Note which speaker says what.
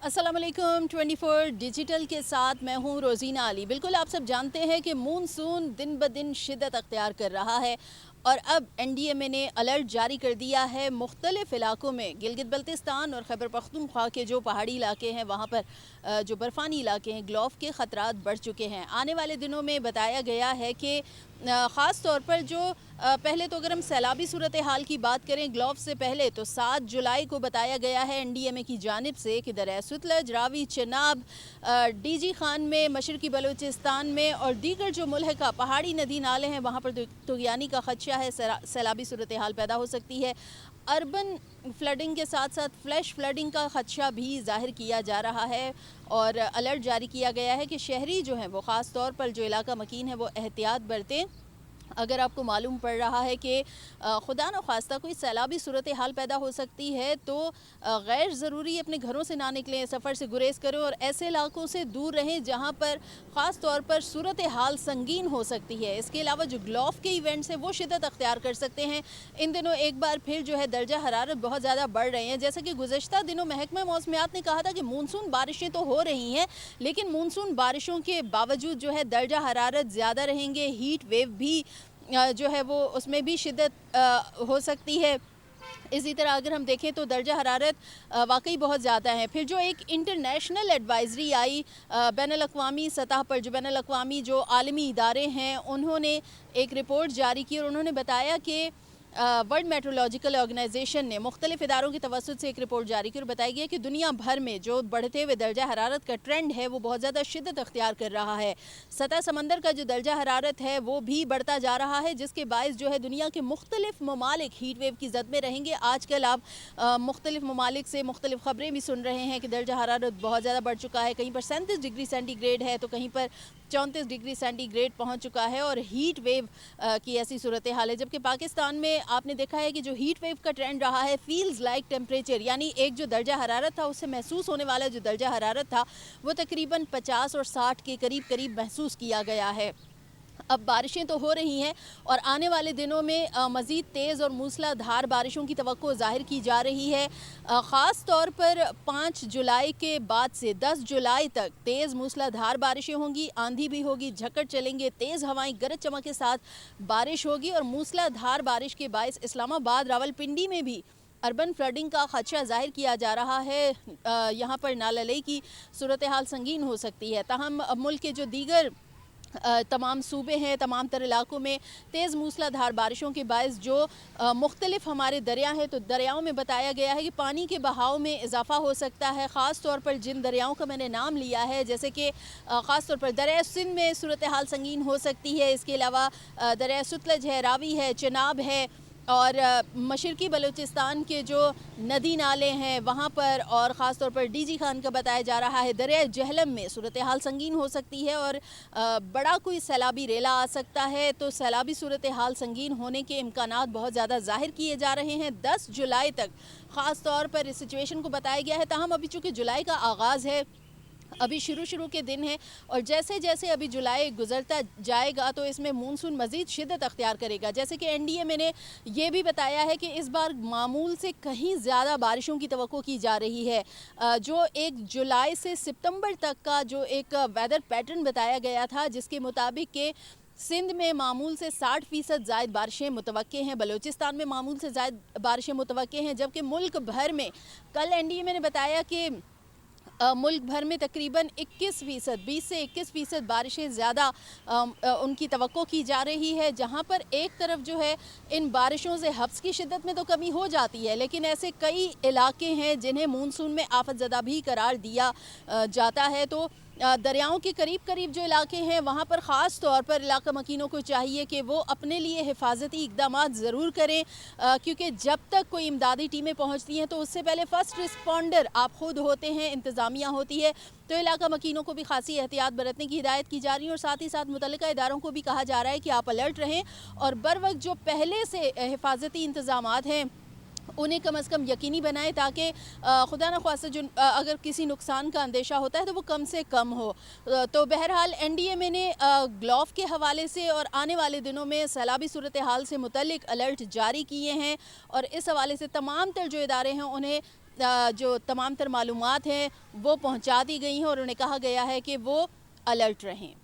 Speaker 1: अस्सलाम वालेकुम 24 डिजिटल के साथ मैं हूँ रोज़ीना अली। बिल्कुल आप सब जानते हैं कि मानसून दिन ब दिन शिद्दत अख्तियार कर रहा है और अब एनडीएमए ने अलर्ट जारी कर दिया है। मुख्तलिफ़ इलाकों में गिलगित बल्तिस्तान और खैबर पख्तूनख्वा के जो पहाड़ी इलाके हैं वहाँ पर जो बर्फ़ानी इलाके हैं ग्लोफ के ख़तरात बढ़ चुके हैं। आने वाले दिनों में बताया गया है कि ख़ास तौर पर जो पहले तो अगर हम सैलाबी सूरत हाल की बात करें ग्लोफ से पहले तो 7 जुलाई को बताया गया है एनडीएमए की जानिब से कि दरिया सतलज, रावी, चनाब, डीजी खान में, मशरकी बलूचिस्तान में और दीगर जो मुल्हका पहाड़ी नदी नाले हैं वहाँ पर तुग़यानी का ख़दशा है, सैलाबी सूरत हाल पैदा हो सकती है। अर्बन फ्लडिंग के साथ साथ फ्लैश फ्लडिंग का ख़दशा भी ज़ाहिर किया जा रहा है और अलर्ट जारी किया गया है कि शहरी जो हैं वो ख़ास तौर पर जो इलाका मकीन है वो एहतियात बरतें। अगर आपको मालूम पड़ रहा है कि खुदा न ख्वास्ता कोई सैलाबी सूरत हाल पैदा हो सकती है तो गैर ज़रूरी अपने घरों से ना निकलें, सफ़र से गुरेज करें और ऐसे इलाकों से दूर रहें जहां पर ख़ास तौर पर सूरत हाल संगीन हो सकती है। इसके अलावा जो ग्लोफ के इवेंट्स हैं वो शिद्दत अख्तियार कर सकते हैं। इन दिनों एक बार फिर जो है दर्जा हरारत बहुत ज़्यादा बढ़ रहे हैं। जैसा कि गुज़श्ता दिनों महकमा मौसमियात ने कहा था कि मानसून बारिशें तो हो रही हैं लेकिन मानसून बारिशों के बावजूद जो है दर्जा हरारत ज़्यादा रहेंगे, हीट वेव भी जो है वो उसमें भी शिद्दत हो सकती है। इसी तरह अगर हम देखें तो दर्जा हरारत वाकई बहुत ज़्यादा है। फिर जो एक इंटरनेशनल एडवाइज़री आई बैनुल-अक़वामी सतह पर, जो बैनुल-अक़वामी जो आलमी इदारे हैं उन्होंने एक रिपोर्ट जारी की और उन्होंने बताया कि वर्ल्ड मेट्रोलॉजिकल ऑर्गेनाइजेशन ने मुख्तलिफ इदारों की तवस्सुत से एक रिपोर्ट जारी की और बताया गया कि दुनिया भर में जो बढ़ते हुए दर्जा हरारत का ट्रेंड है वो बहुत ज़्यादा शिद्दत अख्तियार कर रहा है। सतह समंदर का जो दर्जा हरारत है वो भी बढ़ता जा रहा है जिसके बायस जो है दुनिया के मुख्तलिफ ममालिक हीट वेव की जद में रहेंगे। आजकल आप मुख्तलिफ ममालिक से मुख्तलिफ ख़बरें भी सुन रहे हैं कि दर्जा हरारत बहुत ज़्यादा बढ़ चुका है। कहीं पर 37 डिग्री सेंटीग्रेड है तो कहीं पर 34 डिग्री सेंटीग्रेड पहुँच चुका है और हीट वेव की ऐसी सूरत हाल है। जबकि पाकिस्तान में आपने देखा है कि जो हीट वेव का ट्रेंड रहा है फील्स लाइक टेम्परेचर, यानी एक जो दर्जा हरारत था उससे महसूस होने वाला जो दर्जा हरारत था वो तकरीबन 50 और 60 के करीब करीब महसूस किया गया है। अब बारिशें तो हो रही हैं और आने वाले दिनों में मज़ीद तेज़ और मूसलाधार बारिशों की तवक्को ज़ाहिर की जा रही है। ख़ास तौर पर 5 जुलाई के बाद से 10 जुलाई तक तेज़ मूसलाधार बारिशें होंगी, आंधी भी होगी, झक्कड़ चलेंगे, तेज़ हवाएं गरज चमक के साथ बारिश होगी और मूसलाधार बारिश के बायस इस्लामाबाद, रावलपिंडी में भी अर्बन फ्लडिंग का ख़दशा ज़ाहिर किया जा रहा है। यहाँ पर नाललई की सूरत हाल संगीन हो सकती है। ताहम मुल्क के जो दीगर तमाम सूबे हैं, तमाम तर इलाकों में तेज़ मूसलाधार बारिशों के बायस जो मुख्तलिफ हमारे दरिया हैं तो दरियाओं में बताया गया है कि पानी के बहाव में इजाफ़ा हो सकता है। ख़ास तौर पर जिन दरियाओं का मैंने नाम लिया है जैसे कि ख़ास तौर पर दरिया सिंध में सूरत हाल संगीन हो सकती है। इसके अलावा दरिया सतलज है, रावी है, चनाब है और मशरकी बलूचिस्तान के जो नदी नाले हैं वहाँ पर और ख़ास तौर पर डीजी खान का बताया जा रहा है दरिया जहलम में सूरत हाल संगीन हो सकती है और बड़ा कोई सैलाबी रेला आ सकता है। तो सैलाबी सूरत हाल संगीन होने के इम्कानात बहुत ज़्यादा ज़ाहिर किए जा रहे हैं। 10 जुलाई तक ख़ास तौर पर इस सिचुएशन को बताया गया है। ताहम अभी चूँकि जुलाई का आगाज़ है, अभी शुरू के दिन हैं और जैसे जैसे अभी जुलाई गुजरता जाएगा तो इसमें मानसून मज़ीद शिद्दत अख्तियार करेगा। जैसे कि एनडीएमए ने यह भी बताया है कि इस बार मामूल से कहीं ज़्यादा बारिशों की तवक्को की जा रही है। जो 1 जुलाई से सितंबर तक का जो एक वेदर पैटर्न बताया गया था जिसके मुताबिक के सिंध में मामूल से 60% ज़ायद बारिशें मुतवक्के हैं, बलूचिस्तान में मामूल से ज़ायद बारिशें मुतवक्के हैं, जबकि मुल्क भर में कल एनडीएमए ने बताया कि मुल्क भर में तकरीबन 21% 20 से 21% बारिशें ज़्यादा उनकी तवक्को की जा रही है। जहां पर एक तरफ जो है इन बारिशों से हब्स की शिद्दत में तो कमी हो जाती है लेकिन ऐसे कई इलाके हैं जिन्हें मानसून में आफत ज़दा भी करार दिया जाता है। तो दरियाओं के करीब करीब जो इलाके हैं वहाँ पर ख़ास तौर पर इलाका मकीनों को चाहिए कि वो अपने लिए हिफाजती इक़दामात ज़रूर करें क्योंकि जब तक कोई इमदादी टीमें पहुँचती हैं तो उससे पहले फ़र्स्ट रिस्पॉन्डर आप ख़ुद होते हैं, इंतज़ामिया होती है। तो इलाका मकीनों को भी खासी एहतियात बरतने की हिदायत की जा रही है और साथ ही साथ मुतल्लिका इदारों को भी कहा जा रहा है कि आप अलर्ट रहें और बर वक्त जो पहले से हिफाजती इंतज़ामात हैं उन्हें कम अज़ कम यकीनी बनाएं ताकि खुदा न ख्वास्ता जो अगर किसी नुकसान का अंदेशा होता है तो वो कम से कम हो। तो बहरहाल एनडीएमए ने ग्लोफ के हवाले से और आने वाले दिनों में सैलाबी सूरत हाल से मुतल्लिक अलर्ट जारी किए हैं और इस हवाले से तमाम तर जो इदारे हैं उन्हें جو تمام تر معلومات ہیں وہ پہنچا دی گئی ہیں اور انہیں کہا گیا ہے کہ وہ الرٹ رہیں۔